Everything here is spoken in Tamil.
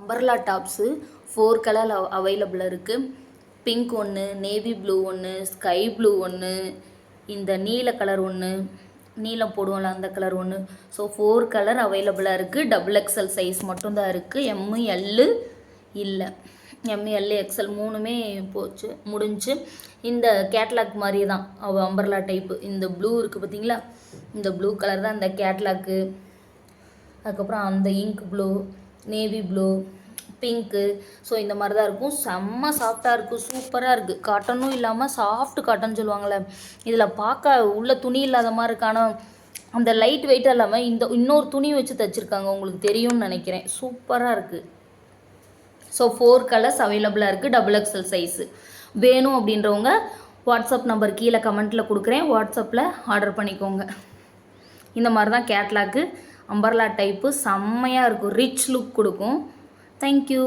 அம்பர்லா டாப்ஸு 4 கலர் அவைலபிள் இருக்குது. பிங்க் ஒன்று, நேவி ப்ளூ ஒன்று, ஸ்கை ப்ளூ ஒன்று, இந்த நீல கலர் ஒன்று, நீலம் போடுவோம்ல அந்த கலர் ஒன்று. ஸோ 4 கலர் அவைலபிளாக இருக்குது. XXL சைஸ் மட்டும்தான் இருக்குது. ML இல்லை. ML XL மூணுமே போச்சு, முடிஞ்சு. இந்த கேட்லாக் மாதிரி தான் அம்பர்லா டைப்பு. இந்த ப்ளூ இருக்குது பார்த்தீங்களா, இந்த ப்ளூ கலர் தான் இந்த கேட்லாக்கு. அதுக்கப்புறம் அந்த ink blue, navy blue, pink. So இந்த மாதிரி தான் இருக்கும். செம்ம சாஃப்டாக இருக்குது, சூப்பராக இருக்குது. காட்டனும் இல்லாமல் சாஃப்ட் காட்டன் சொல்லுவாங்கள்ல, இதில் பார்க்க உள்ள துணி இல்லாத மாதிரி இருக்கான அந்த லைட் வெயிட்டாக இல்லாமல் இந்த இன்னொரு துணி வச்சு தைச்சிருக்காங்க, உங்களுக்கு தெரியும்னு நினைக்கிறேன். சூப்பராக இருக்குது. ஸோ 4 கலர்ஸ் அவைலபிளாக இருக்குது. XXL சைஸு வேணும் அப்படின்றவங்க வாட்ஸ்அப் நம்பர் கீழே கமெண்ட்டில் கொடுக்குறேன், வாட்ஸ்அப்பில் ஆர்டர் பண்ணிக்கோங்க. இந்த மாதிரி தான் கேட்லாக்கு. அம்பர்லா டைப்பு செம்மையாக இருக்கும், ரிச் லுக் கொடுக்கும். தேங்க்யூ.